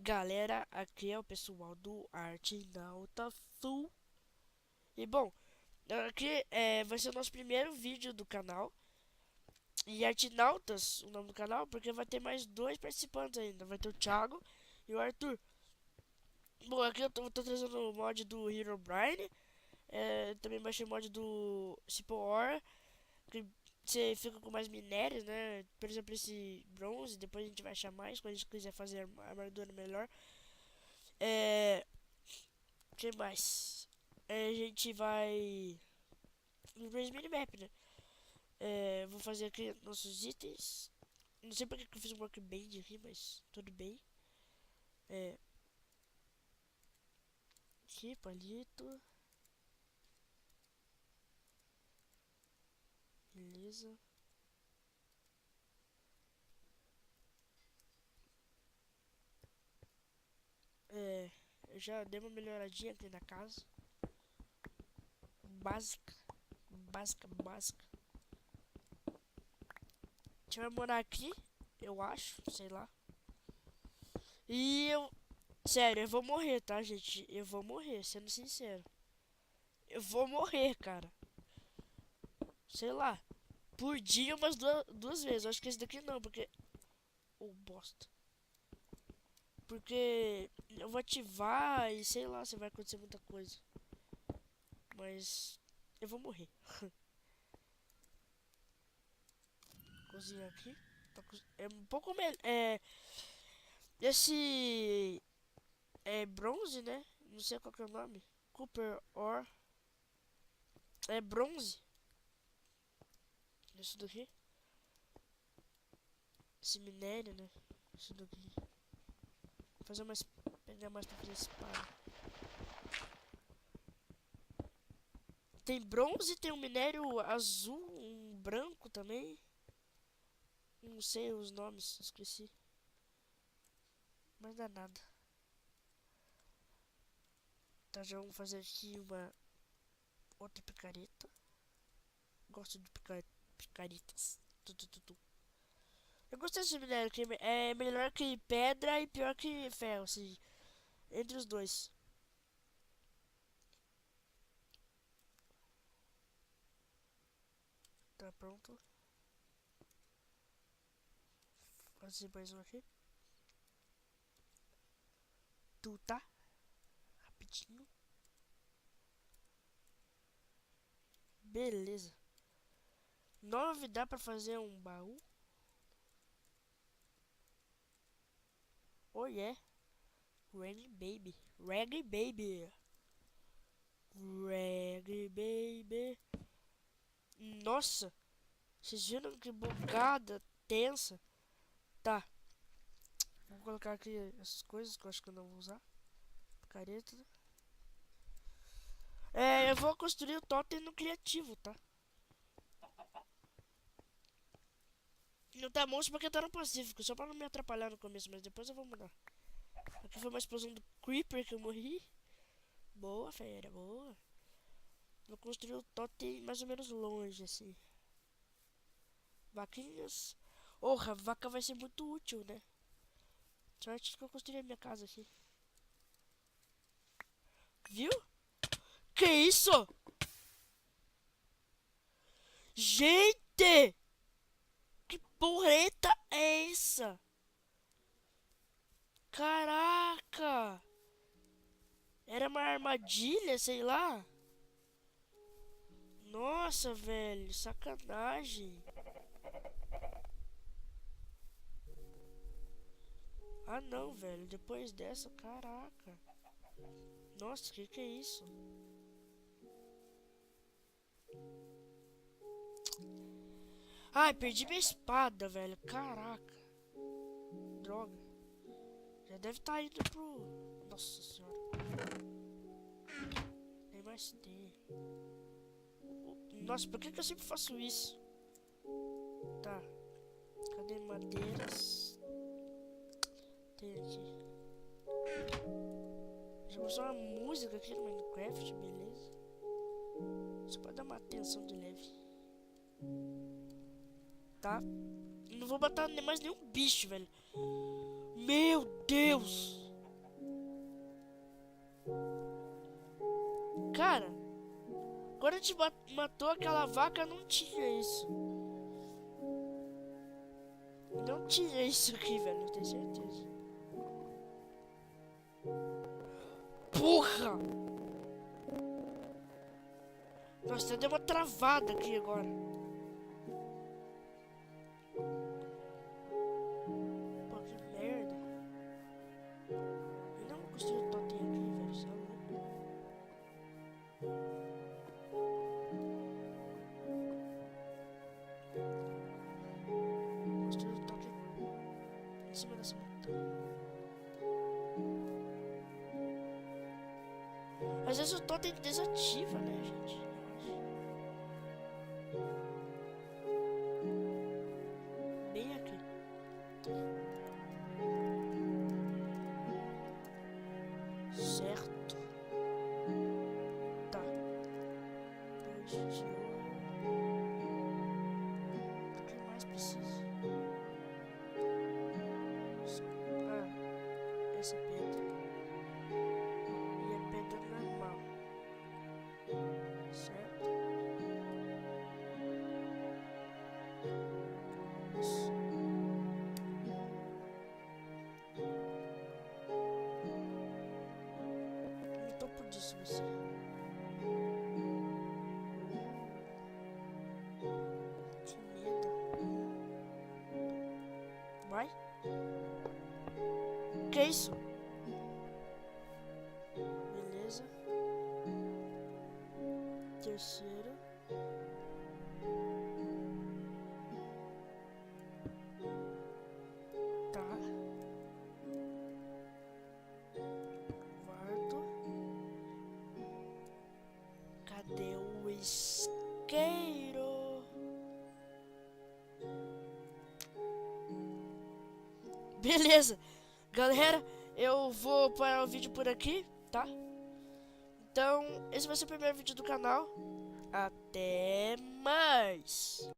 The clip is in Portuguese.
Galera, aqui é o pessoal do Artinauta Full. E bom, aqui vai ser o nosso primeiro vídeo do canal. E Artinautas, o nome do canal, porque vai ter mais dois participantes ainda. Vai ter o Thiago e o Arthur. Bom, aqui eu tô trazendo o mod do Herobrine. Também baixei o mod do Simple Ore, que você fica com mais minérios, né? Por exemplo, esse bronze. Depois a gente vai achar mais quando a gente quiser fazer a armadura melhor. É. O que mais? A gente vai no Brains Minimap, né? Vou fazer aqui nossos itens. Não sei porque que eu fiz um workbench aqui, mas tudo bem. É, aqui, palito. Beleza. Eu já dei uma melhoradinha aqui na casa. Básica. Básica, básica. A gente vai morar aqui, eu acho, sei lá. E eu. Sério, eu vou morrer, tá, gente? Eu vou morrer, sendo sincero. Eu vou morrer, cara. Sei lá. Por dia umas duas vezes. Eu acho que esse daqui não, porque. Oh, bosta. Porque eu vou ativar e sei lá se vai acontecer muita coisa. Mas eu vou morrer. Cozinhar aqui. É um pouco melhor. Esse é bronze, né? Não sei qual que é o nome. Cooper Ore. É bronze. Isso daqui. Esse minério, né? Isso daqui. Vou fazer mais. Pegar mais pra fazer espada. Tem bronze, tem um minério azul, um branco também. Não sei os nomes, esqueci. Mas dá nada. Tá, já vamos fazer aqui uma outra picareta. Gosto de picaretas. Tu. Eu gostei desse minério que é melhor que pedra e pior que ferro, assim. Entre os dois. Tá pronto. Fazer mais um aqui. Tu tá? Rapidinho. Beleza. 9 dá pra fazer um baú? Oh yeah. Reggae baby. Reggae baby. Reggae baby. Nossa. Vocês viram que bugada tensa? Tá. Vou colocar aqui essas coisas que eu acho que eu não vou usar. Picareta. Eu vou construir o totem no criativo, tá? Não tá monstro porque tá no pacífico, só pra não me atrapalhar no começo, mas depois eu vou mudar. Aqui foi uma explosão do Creeper que eu morri. Boa, fera, boa. Vou construir o totem mais ou menos longe, assim. Vaquinhas. Porra, vaca vai ser muito útil, né? Sorte que eu construí a minha casa aqui. Viu? Que isso? Gente! Que porreta é essa? Caraca! Era uma armadilha, sei lá. Nossa, velho, sacanagem. Ah, não, velho, depois dessa, caraca. Nossa, que é isso? Ai, perdi minha espada, velho. Caraca. Droga. Já deve estar indo pro. Nossa senhora. Nem mais tem. Nossa, por que eu sempre faço isso? Tá. Cadê madeiras? Tem aqui. Já usou uma música aqui no Minecraft, beleza? Só pra dar uma atenção de leve. Tá? Não vou botar mais nenhum bicho, velho. Meu Deus! Cara, quando a gente matou aquela vaca, não tinha isso. Não tinha isso aqui, velho, eu tenho certeza. Porra! Nossa, deu uma travada aqui agora. Pô, que merda. Eu não gostei do totem aqui, velho, você é louco. Gostei do totem em cima dessa montanha. Às vezes o totem desativa, né, gente? Bem aqui. Certo. Tá. Dois. O que mais precisa? Ah, essa pedra. E a pedra normal. Certo? Isso. No topo disso você. Que medo. Vai? Que isso? Beleza. Terceiro. Tá. Guardo. Cadê o isqueiro? Beleza. Galera, eu vou parar o vídeo por aqui, tá? Então, esse vai ser o primeiro vídeo do canal. Até mais!